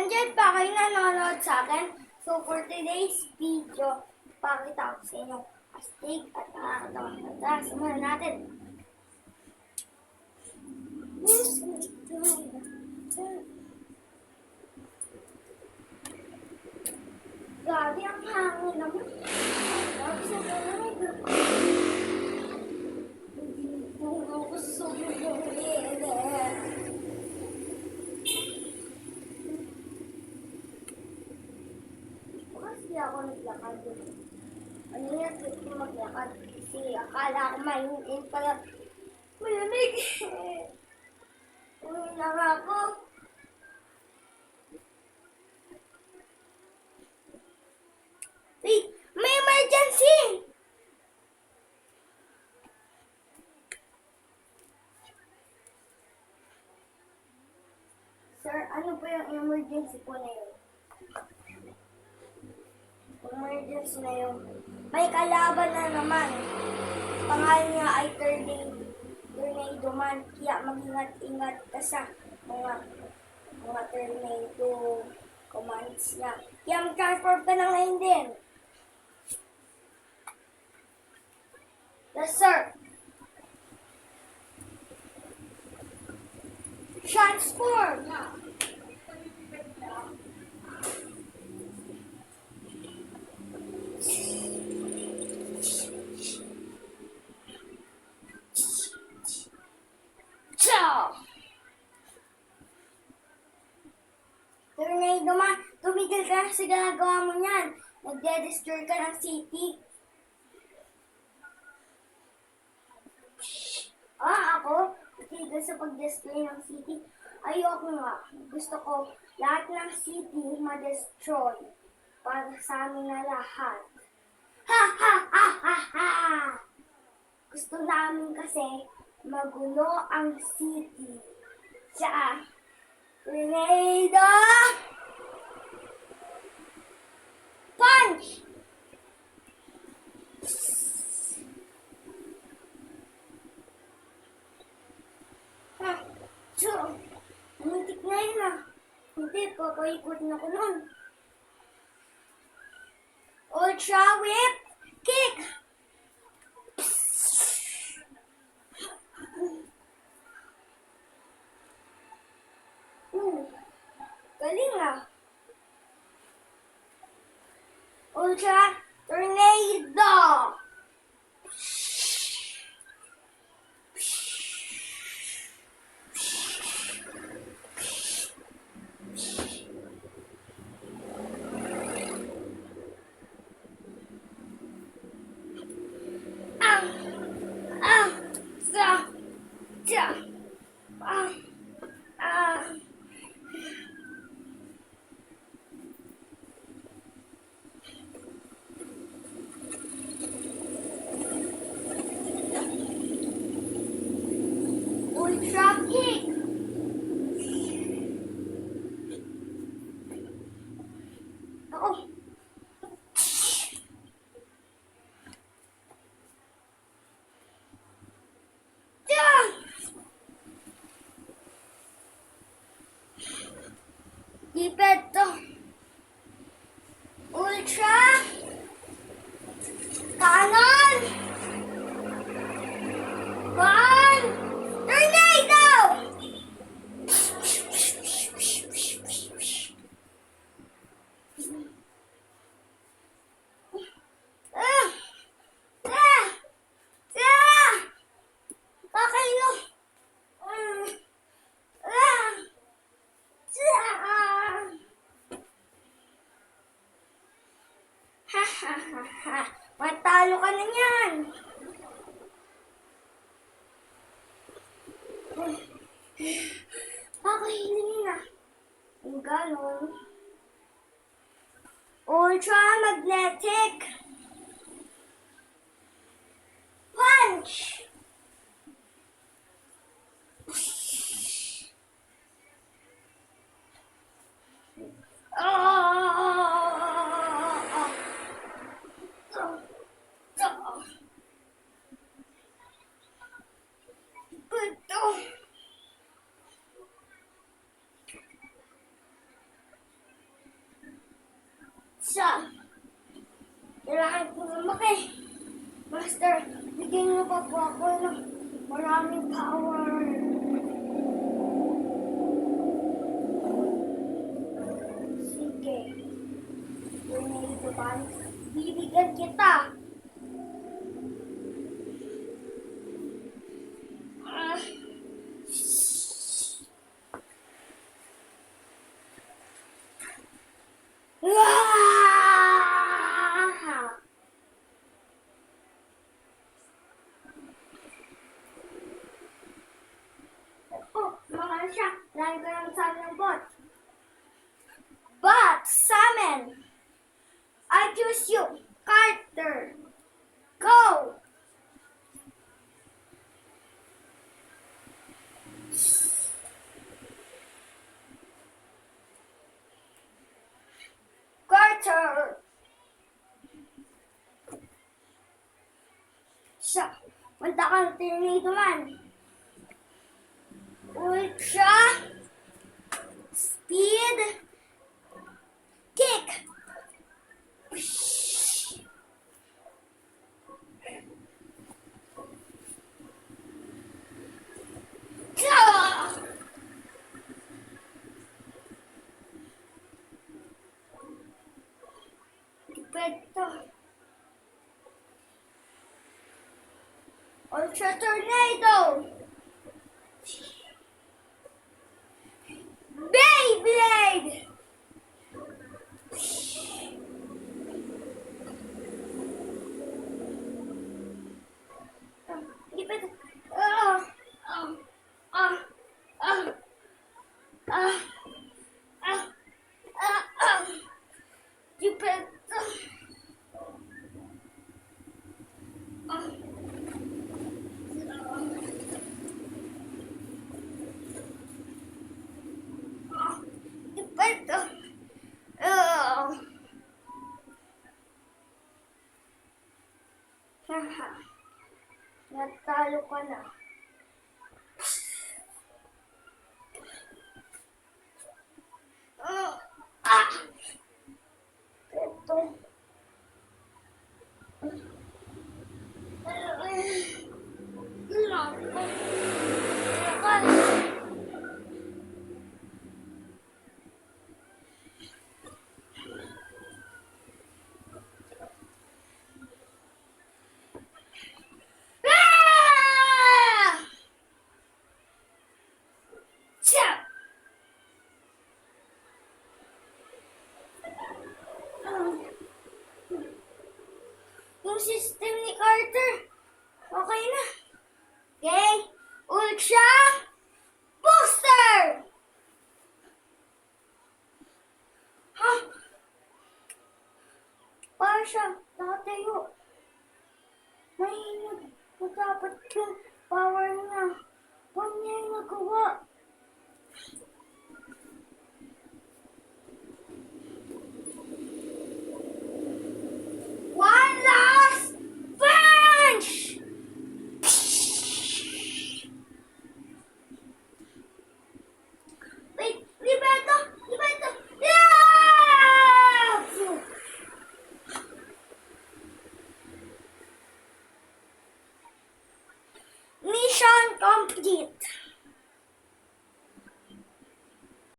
nandyan pa kayo nanonood sa akin. So, for today's video, pakita ko sa inyo astig at nakakatawa. Tara, simulan natin. Grabe ang hangin naman. Grabe sa hangin. Hindi ko gusto yung kasi ako naglakad. Ano yan? Gusto ko maglakad. Kasi akala ko mahihin pala. Malamig. Uwi na nga ako. Wait! May emergency! Sir, ano ba yung emergency po na yun? Emergency na yun. May kalaban na naman. Pangalan niya ay Tornado Man. Kaya mag-ingat-ingat ka sa mga tornado commands niya. Kaya mag-transform ka na ngayon din. Yes, sir. Transform! Tornado Man, tumigil ka na sa ginagawa mo niyan. Nagde-destroy ka ng city. Ako? Tigil sa pag-destroy ng city? Ayoko nga. Gusto ko lahat ng city ma-destroy para sa amin na lahat. Ha ha ha ha ha! Gusto namin kasi magulo ang city. Siya. Tornado! Punch! Ha? So, muntik na yun ah. Hindi, papaikot na ko nun. Ultra Whip Kick! Galing ah. Ultra Tornado! Ultra Kick! Ako. Ipetto. Ultra Cannon. One Tornado. Kakayo. Ha ha ha ha. Matalo ka na yan. Pakahilingin na. Ang galon. Ultra Magnetic Punch! Gagawa po ako ng maraming power. Sige. Tornado ba? Bibigyan kita. Ah. Ah! Oh, mga siya. Lagi ko lang sabi ng bot. But, Salmon, I choose you. Carter, go! Carter! Siya, punta ka ng tornado man. Ultra speed kick. Ah! Perfecto. Ultra tornado. Beyblade. Ah, ah, ah, ah, ah, ah, ah. Perfecto. Ah. Perfecto. Ah. Haha. Natalo ka na. Ah. Ah. Ito. Ah! Tiya! Yung system ni Carter, okay na. Okay? Ultra Booster! Ha? Para siya nakatayo. Mahinag. Dapat yung power niya. Paano niya yung nagawa?